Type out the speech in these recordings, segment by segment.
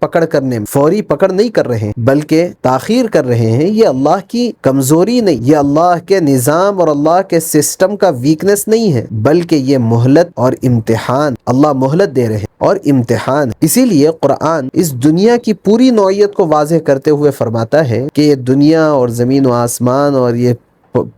پکڑ کرنے میں، فوری پکڑ نہیں کر رہے ہیں بلکہ تاخیر کر رہے ہیں، یہ اللہ کی کمزوری نہیں، یہ اللہ کے نظام اور اللہ کے سسٹم کا ویکنس نہیں ہے، بلکہ یہ مہلت اور امتحان، اللہ مہلت دے رہے ہیں اور امتحان۔ اسی لیے قرآن اس دنیا کی پوری نوعیت کو واضح کرتے ہوئے فرماتا ہے کہ یہ دنیا اور زمین و آسمان اور یہ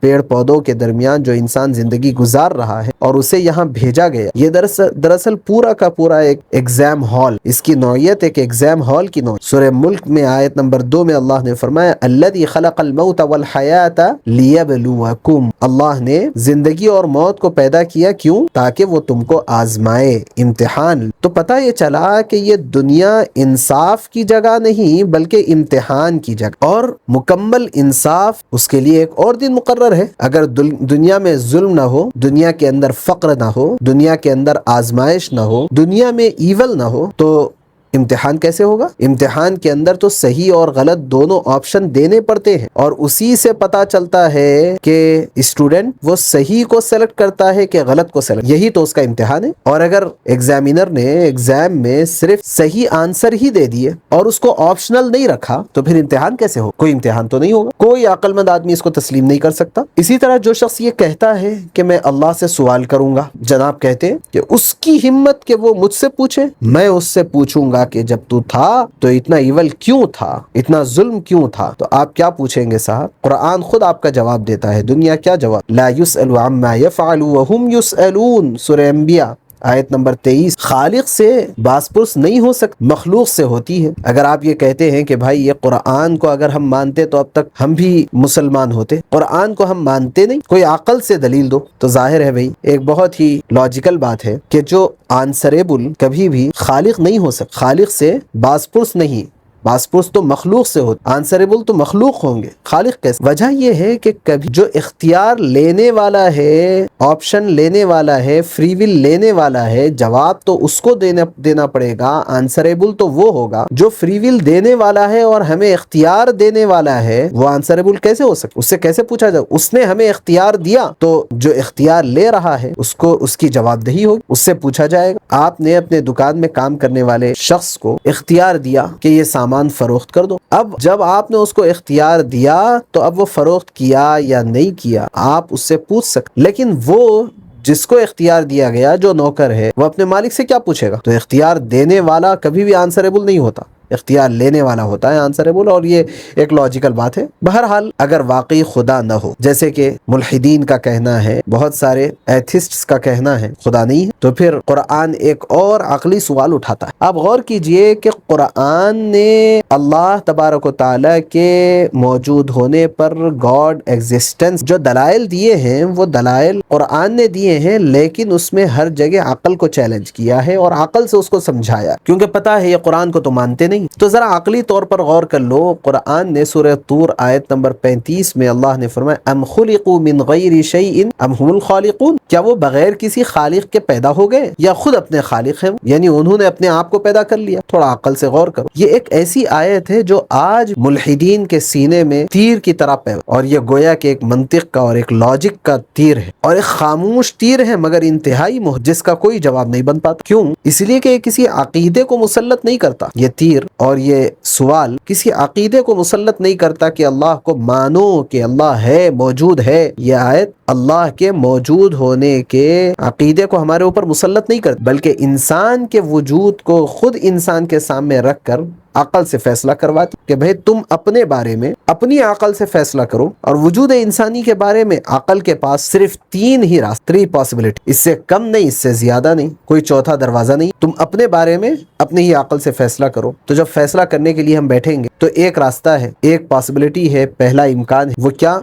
پیڑ پودوں کے درمیان جو انسان زندگی گزار رہا ہے اور اسے یہاں بھیجا گیا، یہ دراصل پورا کا پورا ایک ایگزام ہال، اس کی نوعیت ایک ایگزام ہال کی نوعیت۔ سورہ ملک میں آیت نمبر 2 میں اللہ نے فرمایا الذی خلق الموت والحیات لیبلوکم، اللہ نے زندگی اور موت کو پیدا کیا، کیوں؟ تاکہ وہ تم کو آزمائے، امتحان۔ تو پتہ یہ چلا کہ یہ دنیا انصاف کی جگہ نہیں بلکہ امتحان کی جگہ، اور مکمل انصاف اس کے لیے ایک اور دن مقرر ہے۔ اگر دنیا میں ظلم نہ ہو، دنیا کے اندر فقر نہ ہو، دنیا کے اندر آزمائش نہ ہو، دنیا میں ایول نہ ہو، تو امتحان کیسے ہوگا؟ امتحان کے اندر تو صحیح اور غلط دونوں آپشن دینے پڑتے ہیں، اور اسی سے پتا چلتا ہے کہ اسٹوڈنٹ وہ صحیح کو سیلیکٹ کرتا ہے کہ غلط کو سیلیکٹ، یہی تو اس کا امتحان ہے۔ اور اگر ایگزامینر نے ایگزام میں صرف صحیح آنسر ہی دے دیے اور اس کو آپشنل نہیں رکھا تو پھر امتحان کیسے ہو؟ کوئی امتحان تو نہیں ہوگا، کوئی عقل مند آدمی اس کو تسلیم نہیں کر سکتا۔ اسی طرح جو شخص یہ کہتا ہے کہ میں اللہ سے سوال کروں گا، جناب کہتے ہیں کہ اس کی ہمت کہ وہ مجھ سے پوچھے، میں اس سے پوچھوں گا کہ جب تو تھا تو اتنا ایول کیوں تھا، اتنا ظلم کیوں تھا؟ تو آپ کیا پوچھیں گے صاحب؟ قرآن خود آپ کا جواب دیتا ہے، دنیا کیا جواب؟ لا يسأل عما يفعل وهم يسألون، سورہ انبیاء آیت نمبر 23۔ خالق سے باس پرس نہیں ہو سکتی، مخلوق سے ہوتی ہے۔ اگر آپ یہ کہتے ہیں کہ بھائی یہ قرآن کو اگر ہم مانتے تو اب تک ہم بھی مسلمان ہوتے، قرآن کو ہم مانتے نہیں، کوئی عقل سے دلیل دو، تو ظاہر ہے بھائی ایک بہت ہی لاجیکل بات ہے کہ جو آنسریبل کبھی بھی خالق نہیں ہو سکتا، خالق سے باس پرس نہیں، باس پرس تو مخلوق سے ہوتا، آنسریبل تو مخلوق ہوں گے، خالق کیسے؟ وجہ یہ ہے کہ کبھی جو اختیار لینے والا ہے، آپشن لینے والا ہے، فری ول لینے والا ہے، جواب تو اس کو دینا پڑے گا، آنسریبل تو وہ ہوگا جو فری ول دینے والا ہے اور ہمیں اختیار دینے والا ہے، وہ آنسریبل کیسے ہو سکتا؟ اس سے کیسے پوچھا جائے؟ اس نے ہمیں اختیار دیا تو جو اختیار لے رہا ہے اس کو اس کی جواب دہی ہوگی، اس سے پوچھا جائے گا۔ آپ نے اپنے دکان میں کام کرنے والے شخص کو اختیار دیا کہ یہ سامان فروخت کر دو، اب جب آپ نے اس کو اختیار دیا تو اب وہ فروخت کیا یا نہیں کیا آپ اس سے پوچھ سکتے، لیکن وہ جس کو اختیار دیا گیا جو نوکر ہے وہ اپنے مالک سے کیا پوچھے گا؟ تو اختیار دینے والا کبھی بھی آنسریبل نہیں ہوتا، اختیار لینے والا ہوتا ہے آنسریبل، اور یہ ایک لاجیکل بات ہے۔ بہرحال اگر واقعی خدا نہ ہو، جیسے کہ ملحدین کا کہنا ہے، بہت سارے ایتھسٹس کا کہنا ہے خدا نہیں ہے، تو پھر قرآن ایک اور عقلی سوال اٹھاتا ہے۔ آپ غور کیجئے کہ قرآن نے اللہ تبارک و تعالیٰ کے موجود ہونے پر، گاڈ ایگزسٹنس، جو دلائل دیے ہیں وہ دلائل قرآن نے دیے ہیں، لیکن اس میں ہر جگہ عقل کو چیلنج کیا ہے اور عقل سے اس کو سمجھایا، کیونکہ پتا ہے یہ قرآن کو تو مانتے نہیں۔ تو ذرا عقلی طور پر غور کر لو، قرآن نے سورہ طور آیت نمبر 35 میں اللہ نے فرمایا ام خلقوا من غیر شیء ام هم الخالقون، کیا وہ بغیر کسی خالق کے پیدا ہو گئے یا خود اپنے خالق ہیں، یعنی انہوں نے اپنے آپ کو پیدا کر لیا؟ تھوڑا عقل سے غور کرو، یہ ایک ایسی آیت ہے جو آج ملحدین کے سینے میں تیر کی طرح پہ، اور یہ گویا کہ ایک منطق کا اور ایک لاجک کا تیر ہے، اور ایک خاموش تیر ہے مگر انتہائی جس کا کوئی جواب نہیں بن پاتا۔ کیوں؟ اس لیے کہ یہ کسی عقیدے کو مسلط نہیں کرتا، یہ تیر اور یہ سوال کسی عقیدے کو مسلط نہیں کرتا کہ اللہ کو مانو کہ اللہ ہے، موجود ہے۔ یہ آیت اللہ کے موجود ہونے کے عقیدے کو ہمارے اوپر مسلط نہیں کرتی، بلکہ انسان کے وجود کو خود انسان کے سامنے رکھ کر عقل سے فیصلہ کرواتی کہ بھئی تم اپنے بارے میں اپنی عقل سے فیصلہ کرو، اور وجود انسانی کے بارے میں عقل کے پاس صرف 3 ہی راستے، 3 پاسبلٹی، اس سے کم نہیں، اس سے زیادہ نہیں، کوئی چوتھا دروازہ نہیں۔ تم اپنے بارے میں اپنی ہی عقل سے فیصلہ کرو۔ تو جب فیصلہ کرنے کے لیے ہم بیٹھیں گے تو ایک راستہ ہے، ایک پاسبلٹی ہے، پہلا امکان ہے، وہ کیا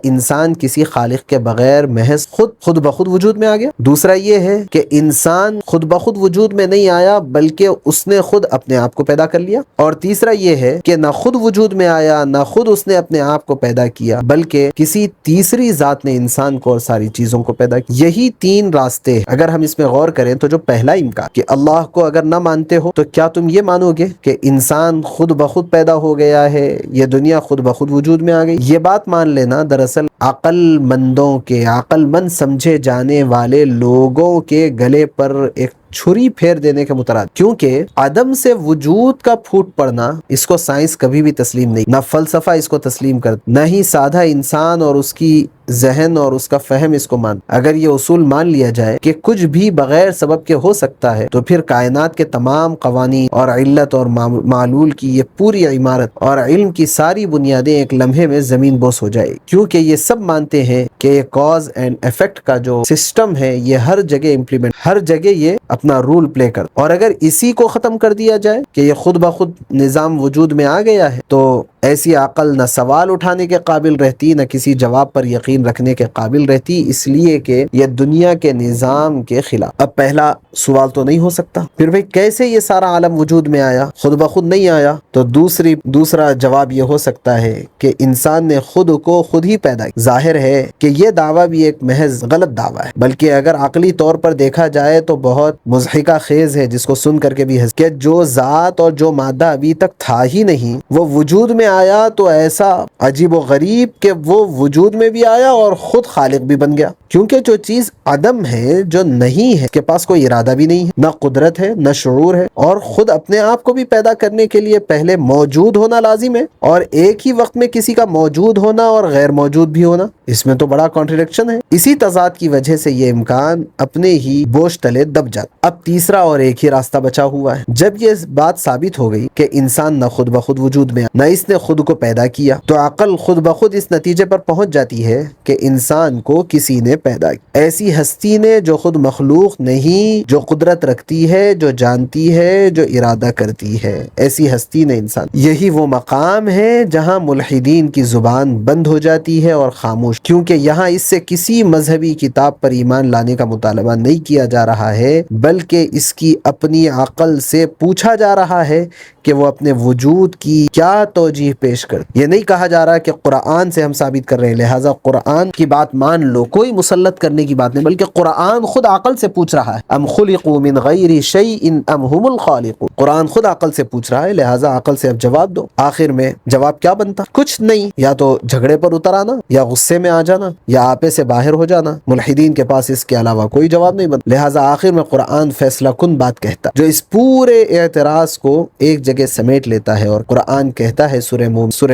انسان کسی خالق کے بغیر محض خود بخود وجود میں آ گیا؟ دوسرا یہ ہے کہ انسان خود بخود وجود میں نہیں آیا بلکہ اس نے خود اپنے آپ کو پیدا کر لیا، اور تیسرا یہ ہے کہ نہ خود وجود میں آیا نہ خود اس نے اپنے آپ کو پیدا کیا بلکہ کسی تیسری ذات نے انسان کو اور ساری چیزوں کو پیدا کیا۔ یہی 3 راستے ہیں۔ اگر ہم اس میں غور کریں تو جو پہلا امکان کہ اللہ کو اگر نہ مانتے ہو تو کیا تم یہ مانو گے کہ انسان خود بخود پیدا ہو گیا ہے، یہ دنیا خود بخود وجود میں آ گئی؟ یہ بات مان لینا دراصل عقل مندوں کے، عقل مند سمجھے جانے والے لوگوں کے گلے پر ایک چھری پھیر دینے کے مترادف، کیونکہ عدم سے وجود کا پھوٹ پڑنا اس کو سائنس کبھی بھی تسلیم نہیں، نہ فلسفہ اس کو تسلیم کرتا، نہ ہی سادہ انسان اور اس کی ذہن اور اس کا فہم اس کو مان۔ اگر یہ اصول مان لیا جائے کہ کچھ بھی بغیر سبب کے ہو سکتا ہے، تو پھر کائنات کے تمام قوانین اور علت اور معلول کی یہ پوری عمارت اور علم کی ساری بنیادیں ایک لمحے میں زمین بوس ہو جائے، کیونکہ یہ سب مانتے ہیں کہ یہ کاز اینڈ ایفیکٹ کا جو سسٹم ہے یہ ہر جگہ امپلیمنٹ، ہر جگہ یہ اپنا رول پلے کر، اور اگر اسی کو ختم کر دیا جائے کہ یہ خود بخود نظام وجود میں آ گیا ہے، تو ایسی عقل نہ سوال اٹھانے کے قابل رہتی، نہ کسی جواب پر یقین رکھنے کے قابل رہتی، اس لیے کہ یہ دنیا کے نظام کے خلاف۔ اب پہلا سوال تو نہیں ہو سکتا، پھر بھئی کیسے یہ سارا عالم وجود میں آیا؟ خود بخود نہیں آیا۔ تو دوسرا جواب یہ ہو سکتا ہے کہ انسان نے خود کو خود ہی پیدا کیا۔ ظاہر ہے کہ یہ دعویٰ بھی ایک محض غلط دعویٰ ہے، بلکہ اگر عقلی طور پر دیکھا جائے تو بہت مضحکہ خیز ہے، جس کو سن کر کے بھی کہ جو ذات اور جو مادہ ابھی تک تھا ہی نہیں وہ وجود میں آیا، تو ایسا عجیب و غریب کہ وہ وجود میں بھی آیا اور خود خالق بھی بن گیا، کیونکہ جو چیز عدم ہے، جو نہیں ہے، اس کے پاس کوئی ارادہ بھی نہیں ہے، نہ قدرت ہے، نہ شعور ہے، اور خود اپنے آپ کو بھی پیدا کرنے کے لیے پہلے موجود ہونا لازم ہے، اور ایک ہی وقت میں کسی کا موجود ہونا اور غیر موجود بھی ہونا، اس میں تو بڑا کانٹرڈکشن ہے۔ اسی تضاد کی وجہ سے یہ امکان اپنے ہی بوجھ تلے دب جاتا۔ اب تیسرا اور ایک ہی راستہ بچا ہوا ہے۔ جب یہ بات ثابت ہو گئی کہ انسان نہ خود بخود وجود میں نہ اس نے خود کو پیدا کیا، تو عقل خود بخود اس نتیجے پر پہنچ جاتی ہے کہ انسان کو کسی نے پیدا کیا، ایسی ہستی نے جو خود مخلوق نہیں، جو قدرت رکھتی ہے، جو جانتی ہے، جو ارادہ کرتی ہے، ایسی ہستی نے انسان۔ یہی وہ مقام ہے جہاں ملحدین کی زبان بند ہو جاتی ہے اور خاموش، کیونکہ یہاں اس سے کسی مذہبی کتاب پر ایمان لانے کا مطالبہ نہیں کیا جا رہا ہے، بلکہ اس کی اپنی عقل سے پوچھا جا رہا ہے کہ وہ اپنے وجود کی کیا توجیہ پیش کر۔ یہ نہیں کہا جا رہا کہ قرآن سے ہم ثابت کر رہے ہیں لہٰذا قرآن کی بات مان لو، کوئی مسلط کرنے کی بات نہیں، بلکہ قرآن خود عقل سے پوچھ رہا ہے، ام خلقوا من غیر شیء ام هم الخالقون۔ قرآن خود عقل سے پوچھ رہا ہے، لہٰذا عقل سے اب جواب دو۔ آخر میں جواب کیا بنتا؟ کچھ نہیں، یا تو جھگڑے پر اتر آنا، یا غصے میں آ جانا، یا آپے سے باہر ہو جانا۔ ملحدین کے پاس اس کے علاوہ کوئی جواب نہیں بنتا، لہٰذا آخر میں قرآن فیصلہ کن بات کہتا جو اس پورے اعتراض کو ایک جگہ سمیٹ لیتا ہے، اور قرآن کہتا ہے سورہ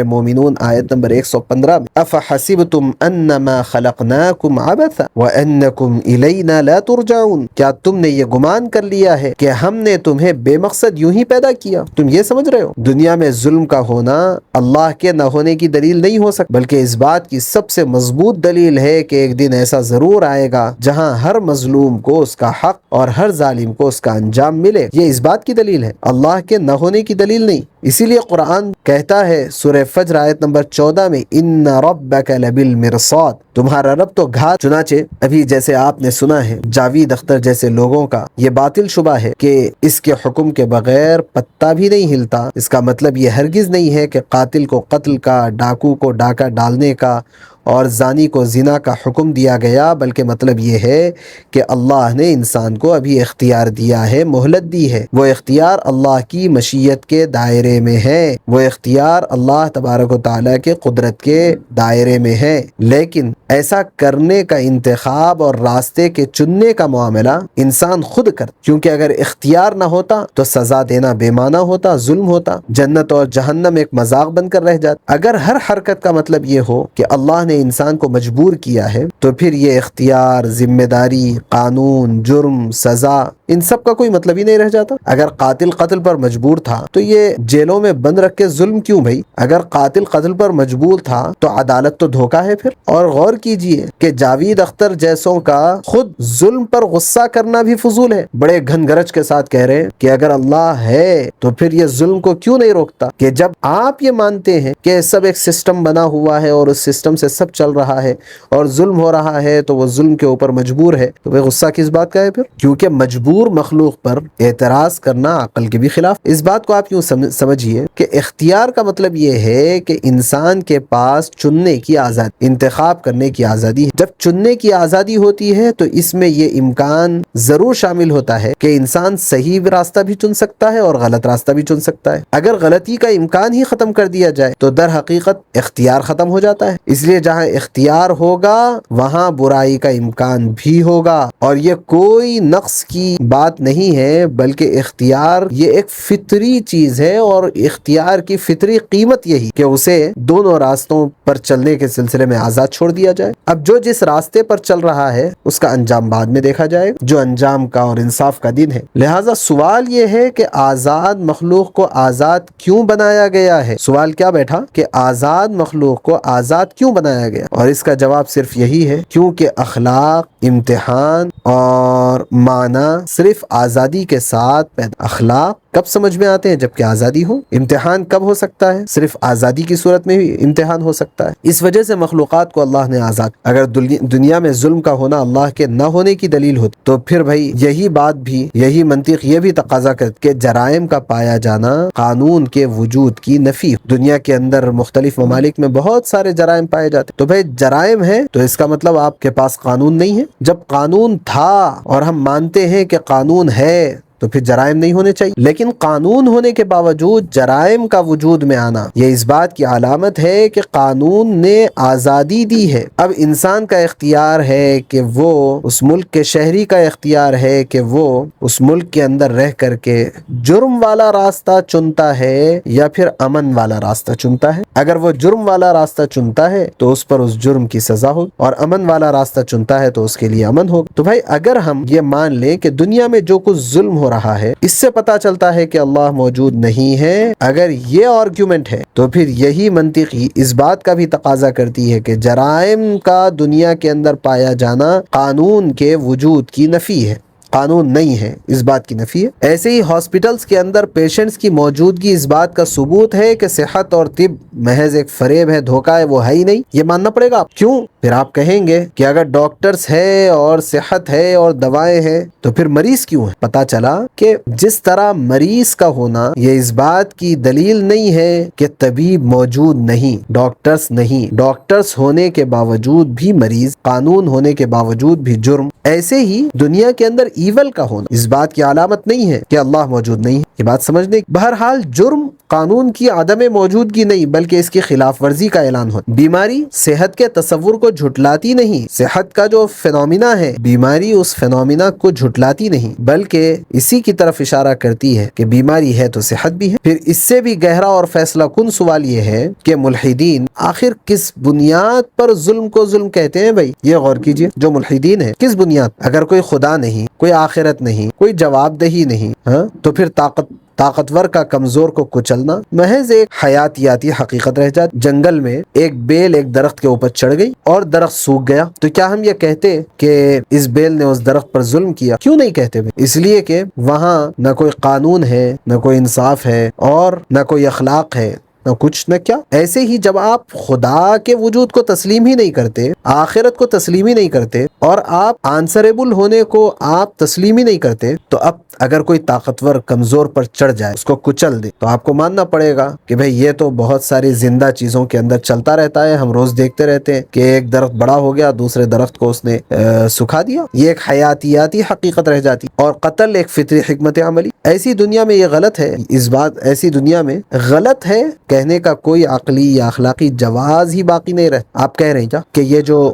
مومنون آیت نمبر 115 میں، افحسبتم انما خلقناکم عبثا وانکم الینا لا ترجعون، کیا تم نے یہ گمان کر لیا ہے کہ ہم نے تمہیں بے مقصد یوں ہی پیدا کیا؟ تم یہ سمجھ رہے ہو دنیا میں ظلم کا ہونا اللہ کے نہ ہونے کی دلیل نہیں ہو سکتا، بلکہ اس بات کی سب سے مضبوط دلیل ہے کہ ایک دن ایسا ضرور آئے گا جہاں ہر مظلوم کو اس کا حق اور ہر ظالم کو اس کا انجام ملے۔ یہ اس بات کی دلیل ہے، اللہ کے نہ ہونے کی دلیل نہیں۔ اسی لیے قرآن کہتا ہے سورہ فجر آیت نمبر 14 میں، ان ربک لبالمرصاد، تمہارا رب تو گھات۔ چنانچہ ابھی جیسے آپ نے سنا ہے جاوید اختر جیسے لوگوں کا یہ باطل شبہ ہے کہ اس کے حکم کے بغیر پتا بھی نہیں ہلتا، اس کا مطلب یہ ہرگز نہیں ہے کہ قاتل کو قتل کا، ڈاکو کو ڈاکہ ڈالنے کا اور زانی کو زنا کا حکم دیا گیا، بلکہ مطلب یہ ہے کہ اللہ نے انسان کو ابھی اختیار دیا ہے، مہلت دی ہے۔ وہ اختیار اللہ کی مشیت کے دائرے میں ہے، وہ اختیار اللہ تبارک و تعالیٰ کے قدرت کے دائرے میں ہے، لیکن ایسا کرنے کا انتخاب اور راستے کے چننے کا معاملہ انسان خود کرتا، کیونکہ اگر اختیار نہ ہوتا تو سزا دینا بے معنی ہوتا، ظلم ہوتا، جنت اور جہنم ایک مذاق بن کر رہ جاتا۔ اگر ہر حرکت کا مطلب یہ ہو کہ اللہ نے انسان کو مجبور کیا ہے، تو پھر یہ اختیار، ذمہ داری، قانون، جرم، سزا، ان سب کا کوئی مطلب ہی نہیں رہ جاتا۔ اگر قاتل قتل پر مجبور تھا تو یہ جیلوں میں بند رکھ کے ظلم کیوں بھائی؟ اگر قاتل قتل پر مجبور تھا تو عدالت تو دھوکہ ہے پھر۔ اور غور کیجئے کہ جاوید اختر جیسوں کا خود ظلم پر غصہ کرنا بھی فضول ہے، بڑے گھن گرج کے ساتھ کہہ رہے ہیں کہ اگر اللہ ہے تو پھر یہ ظلم کو کیوں نہیں روکتا، کہ جب آپ یہ مانتے ہیں کہ سب ایک سسٹم بنا ہوا ہے اور اس سسٹم سے سب چل رہا ہے اور ظلم ہو رہا ہے تو وہ ظلم کے اوپر مجبور ہے، تو وہ غصہ کس بات کا ہے پھر؟ کیونکہ مجبور مخلوق پر اعتراض کرنا عقل کے بھی خلاف۔ اس بات کو آپ یوں سمجھ سمجھیے کہ اختیار کا مطلب یہ ہے کہ انسان کے پاس چننے کی آزادی، انتخاب کرنے کی آزادی ہے۔ جب چننے کی آزادی ہوتی ہے تو اس میں یہ امکان ضرور شامل ہوتا ہے کہ انسان صحیح راستہ بھی چن سکتا ہے اور غلط راستہ بھی چن سکتا ہے۔ اگر غلطی کا امکان ہی ختم کر دیا جائے تو در حقیقت اختیار ختم ہو جاتا ہے۔ اس لیے جہاں اختیار ہوگا وہاں برائی کا امکان بھی ہوگا، اور یہ کوئی نقص کی بات نہیں ہے، بلکہ اختیار یہ ایک فطری چیز ہے، اور اختیار کی فطری قیمت یہی کہ اسے دونوں راستوں پر چلنے کے سلسلے میں آزاد چھوڑ دیا جائے۔ اب جو جس راستے پر چل رہا ہے اس کا انجام بعد میں دیکھا جائے، جو انجام کا اور انصاف کا دن ہے۔ لہٰذا سوال یہ ہے کہ آزاد مخلوق کو آزاد کیوں بنایا گیا ہے؟ سوال کیا بیٹھا کہ آزاد مخلوق کو آزاد کیوں بنایا گیا؟ اور اس کا جواب صرف یہی ہے کیونکہ اخلاق، امتحان اور معنی صرف آزادی کے ساتھ پیدا۔ اخلاق کب سمجھ میں آتے ہیں؟ جبکہ آزادی ہو۔ امتحان کب ہو سکتا ہے؟ صرف آزادی کی صورت میں بھی امتحان ہو سکتا ہے۔ اس وجہ سے مخلوقات کو اللہ نے آزاد، اگر دنیا میں ظلم کا ہونا اللہ کے نہ ہونے کی دلیل ہوتی تو پھر بھائی یہی بات بھی، یہی منطق یہ بھی تقاضا کرتی کہ جرائم کا پایا جانا قانون کے وجود کی نفی۔ دنیا کے اندر مختلف ممالک میں بہت سارے جرائم پائے جاتے، تو بھائی جرائم ہے تو اس کا مطلب آپ کے پاس قانون نہیں ہے۔ جب قانون تھا اور ہم مانتے ہیں کہ قانون ہے تو پھر جرائم نہیں ہونے چاہیے، لیکن قانون ہونے کے باوجود جرائم کا وجود میں آنا یہ اس بات کی علامت ہے کہ قانون نے آزادی دی ہے۔ اب انسان کا اختیار ہے کہ وہ اس ملک کے شہری کا اختیار ہے کہ وہ اس ملک کے اندر رہ کر کے جرم والا راستہ چنتا ہے یا پھر امن والا راستہ چنتا ہے۔ اگر وہ جرم والا راستہ چنتا ہے تو اس پر اس جرم کی سزا ہوگی، اور امن والا راستہ چنتا ہے تو اس کے لیے امن ہوگا۔ تو بھائی اگر ہم یہ مان لیں کہ دنیا میں جو کچھ ظلم ہو رہا ہے اس سے پتا چلتا ہے کہ اللہ موجود نہیں ہے، اگر یہ آرگیومنٹ ہے تو پھر یہی منطقی اس بات کا بھی تقاضا کرتی ہے کہ جرائم کا دنیا کے اندر پایا جانا قانون کے وجود کی نفی ہے، قانون نہیں ہے اس بات کی نفی ہے۔ ایسے ہی ہاسپٹلز کے اندر پیشنٹس کی موجودگی اس بات کا ثبوت ہے کہ صحت اور طب محض ایک فریب ہے، دھوکہ ہے، وہ ہے ہی نہیں، یہ ماننا پڑے گا۔ کیوں؟ پھر آپ کہیں گے کہ اگر ڈاکٹرز ہے اور صحت ہے اور دوائیں ہیں تو پھر مریض کیوں ہے؟ پتا چلا کہ جس طرح مریض کا ہونا یہ اس بات کی دلیل نہیں ہے کہ طبیب موجود نہیں، ڈاکٹرز نہیں، ڈاکٹرز ہونے کے باوجود بھی مریض، قانون ہونے کے باوجود بھی جرم، ایسے ہی دنیا کے اندر ایول کا ہونا اس بات کی علامت نہیں ہے کہ اللہ موجود نہیں ہے۔ یہ بات سمجھنے بہرحال جرم قانون کی عدم موجودگی نہیں بلکہ اس کی خلاف ورزی کا اعلان ہوتا۔ بیماری صحت کے تصور کو جھٹلاتی نہیں، صحت کا جو فینومینا ہے بیماری اس فینومینا کو جھٹلاتی نہیں بلکہ اسی کی طرف اشارہ کرتی ہے کہ بیماری ہے تو صحت بھی ہے۔ پھر اس سے بھی گہرا اور فیصلہ کن سوال یہ ہے کہ ملحدین آخر کس بنیاد پر ظلم کو ظلم کہتے ہیں؟ بھائی یہ غور کیجئے، جو ملحدین ہے کس بنیاد؟ اگر کوئی خدا نہیں، کوئی آخرت نہیں، کوئی جواب دہی نہیں، تو پھر طاقتور کا کمزور کو کچلنا محض ایک حیاتیاتی حقیقت رہ جاتی۔ جنگل میں ایک بیل ایک درخت کے اوپر چڑھ گئی اور درخت سوکھ گیا، تو کیا ہم یہ کہتے کہ اس بیل نے اس درخت پر ظلم کیا؟ کیوں نہیں کہتے؟ اس لیے کہ وہاں نہ کوئی قانون ہے، نہ کوئی انصاف ہے، اور نہ کوئی اخلاق ہے، نہ کچھ نہ کیا۔ ایسے ہی جب آپ خدا کے وجود کو تسلیم ہی نہیں کرتے، آخرت کو تسلیم ہی نہیں کرتے، اور آپ آنسریبل ہونے کو آپ تسلیم ہی نہیں کرتے، تو اب اگر کوئی طاقتور کمزور پر چڑھ جائے، اس کو کچل دے، تو آپ کو ماننا پڑے گا کہ بھئی یہ تو بہت ساری زندہ چیزوں کے اندر چلتا رہتا ہے، ہم روز دیکھتے رہتے ہیں کہ ایک درخت بڑا ہو گیا، دوسرے درخت کو اس نے سکھا دیا، یہ ایک حیاتیاتی حقیقت رہ جاتی، اور قتل ایک فطری حکمت عملی۔ ایسی دنیا میں یہ غلط ہے، اس بات ایسی دنیا میں غلط ہے کہنے کا کوئی عقلی یا اخلاقی جواز ہی باقی نہیں رہتا۔ آپ کہہ رہے ہیں کیا کہ یہ جو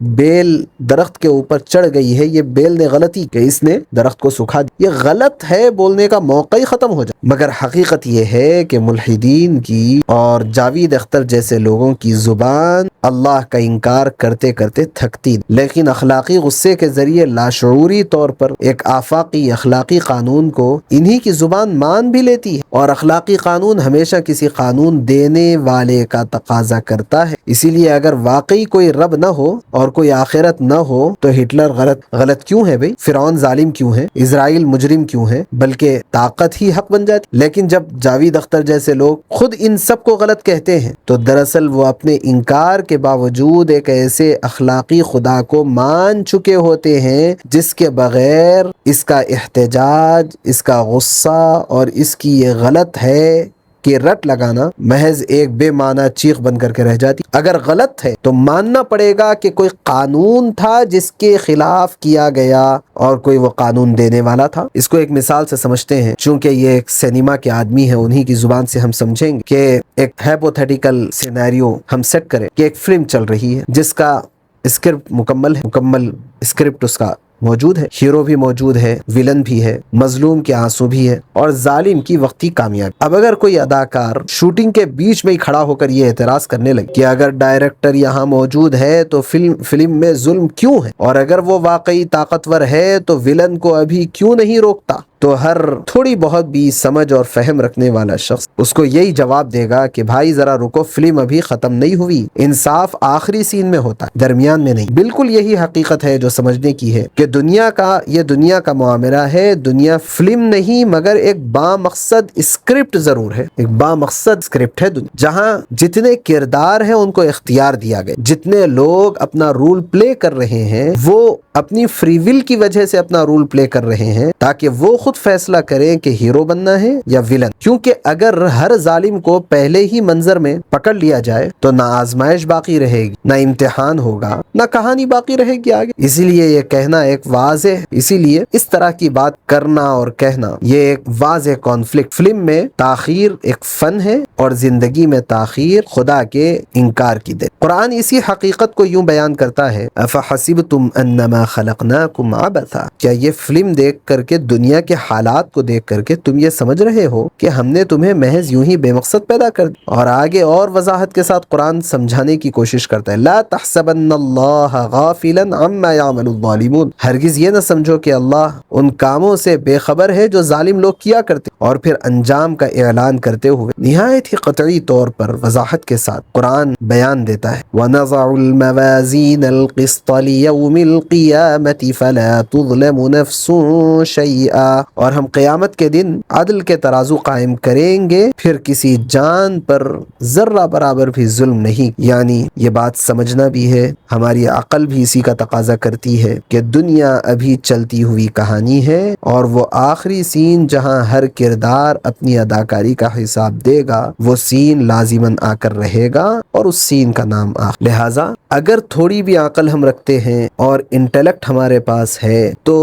بیل درخت کے اوپر چڑھ گئی ہے، یہ بیل نے غلطی کہ اس نے درخت کو سکھا دیا، یہ غلط ہے بولنے کا موقع ہی ختم ہو جائے۔ مگر حقیقت یہ ہے کہ ملحدین کی اور جاوید اختر جیسے لوگوں کی زبان اللہ کا انکار کرتے کرتے تھکتی، لیکن اخلاقی غصے کے ذریعے لاشعوری طور پر ایک آفاقی اخلاقی قانون کو انہی کی زبان مان بھی لیتی ہے، اور اخلاقی قانون ہمیشہ کسی قانون دینے والے کا تقاضا کرتا ہے۔ اسی لیے اگر واقعی کوئی رب نہ ہو اور اور کوئی آخرت نہ ہو تو ہٹلر غلط کیوں ہے بھائی؟ فرعون ظالم کیوں ہے؟ اسرائیل مجرم کیوں ہے؟ بلکہ طاقت ہی حق بن جاتی۔ لیکن جب جاوید اختر جیسے لوگ خود ان سب کو غلط کہتے ہیں تو دراصل وہ اپنے انکار کے باوجود ایک ایسے اخلاقی خدا کو مان چکے ہوتے ہیں جس کے بغیر اس کا احتجاج، اس کا غصہ اور اس کی یہ غلط ہے کہ رٹ لگانا محض ایک بے معنی چیخ بن کر کے رہ جاتی۔ اگر غلط ہے تو ماننا پڑے گا کہ کوئی قانون تھا جس کے خلاف کیا گیا اور کوئی وہ قانون دینے والا تھا۔ اس کو ایک مثال سے سمجھتے ہیں، چونکہ یہ ایک سینما کے آدمی ہے، انہی کی زبان سے ہم سمجھیں گے کہ ایک ہائپوتھیٹیکل سینیریو ہم سیٹ کریں کہ ایک فلم چل رہی ہے جس کا اسکرپٹ مکمل اسکرپٹ اس کا موجود ہے، ہیرو بھی موجود ہے، ویلن بھی ہے، مظلوم کے آنسو بھی ہے اور ظالم کی وقتی کامیابی۔ اب اگر کوئی اداکار شوٹنگ کے بیچ میں ہی کھڑا ہو کر یہ اعتراض کرنے لگے کہ اگر ڈائریکٹر یہاں موجود ہے تو فلم میں ظلم کیوں ہے، اور اگر وہ واقعی طاقتور ہے تو ویلن کو ابھی کیوں نہیں روکتا، تو ہر تھوڑی بہت بھی سمجھ اور فہم رکھنے والا شخص اس کو یہی جواب دے گا کہ بھائی ذرا رکو، فلم ابھی ختم نہیں ہوئی، انصاف آخری سین میں ہوتا ہے، درمیان میں نہیں۔ بالکل یہی حقیقت ہے جو سمجھنے کی ہے کہ دنیا کا معاملہ ہے، دنیا فلم نہیں مگر ایک بامقصد اسکرپٹ ضرور ہے، ایک بامقصد اسکرپٹ ہے دنیا، جہاں جتنے کردار ہیں ان کو اختیار دیا گیا، جتنے لوگ اپنا رول پلے کر رہے ہیں وہ اپنی فری ول کی وجہ سے اپنا رول پلے کر رہے ہیں تاکہ وہ خود فیصلہ کریں کہ ہیرو بننا ہے یا ویلن۔ کیونکہ اگر ہر ظالم کو پہلے ہی منظر میں پکڑ لیا جائے تو نہ آزمائش باقی رہے گی، نہ امتحان ہوگا، نہ کہانی باقی رہے گی آگے۔ اسی لیے یہ کہنا ایک واضح، اسی لیے اس طرح کی بات کرنا اور کہنا یہ ایک واضح کانفلکٹ۔ فلم میں تاخیر ایک فن ہے اور زندگی میں تاخیر خدا کے انکار کی دلیل۔ قرآن اسی حقیقت کو یوں بیان کرتا ہے، افحسبتم انما خلقناکم عبثا، کیا یہ فلم دیکھ کر کے، دنیا کے حالات کو دیکھ کر کے تم یہ سمجھ رہے ہو کہ ہم نے تمہیں محض یوں ہی بے مقصد پیدا کر دی؟ اور آگے اور وضاحت کے ساتھ قرآن سمجھانے کی کوشش کرتا ہے، لا تحسبن اللہ غافلا عما يعمل الظالمون، ہرگز یہ نہ سمجھو کہ اللہ ان کاموں سے بے خبر ہے جو ظالم لوگ کیا کرتے، اور پھر انجام کا اعلان کرتے ہوئے نہایت ہی قطعی طور پر وضاحت کے ساتھ قرآن بیان دیتا ہے، وَنَضَعُ الْمَوَازِينَ الْقِسْطَ لِيَوْمِ الْقِيَامَةِ فَلَا تُظْلَمُ نَفْسٌ شَيْئًا، اور ہم قیامت کے دن عدل کے ترازو قائم کریں گے، پھر کسی جان پر ذرہ برابر بھی ظلم نہیں۔ یعنی یہ بات سمجھنا بھی ہے، ہماری عقل بھی اسی کا تقاضا کرتی ہے کہ دنیا ابھی چلتی ہوئی کہانی ہے اور وہ آخری سین جہاں ہر کردار اپنی اداکاری کا حساب دے گا، وہ سین لازماً آ کر رہے گا اور اس سین کا نام آخر۔ لہٰذا اگر تھوڑی بھی عقل ہم رکھتے ہیں اور انٹیلیکٹ ہمارے پاس ہے تو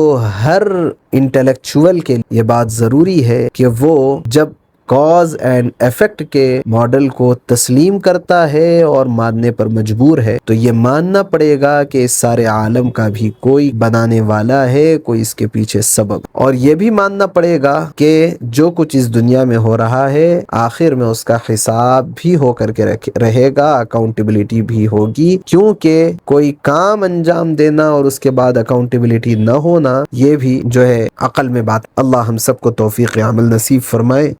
ہر انٹلیکچوئل کے لیے یہ بات ضروری ہے کہ وہ جب کاز اینڈ ایفیکٹ کے ماڈل کو تسلیم کرتا ہے اور ماننے پر مجبور ہے تو یہ ماننا پڑے گا کہ اس سارے عالم کا بھی کوئی بنانے والا ہے، کوئی اس کے پیچھے سبب، اور یہ بھی ماننا پڑے گا کہ جو کچھ اس دنیا میں ہو رہا ہے آخر میں اس کا حساب بھی ہو کر کے رہے گا، اکاؤنٹیبلٹی بھی ہوگی، کیونکہ کوئی کام انجام دینا اور اس کے بعد اکاؤنٹیبلٹی نہ ہونا یہ بھی جو ہے عقل میں بات۔ اللہ ہم سب کو توفیق عمل نصیب فرمائے۔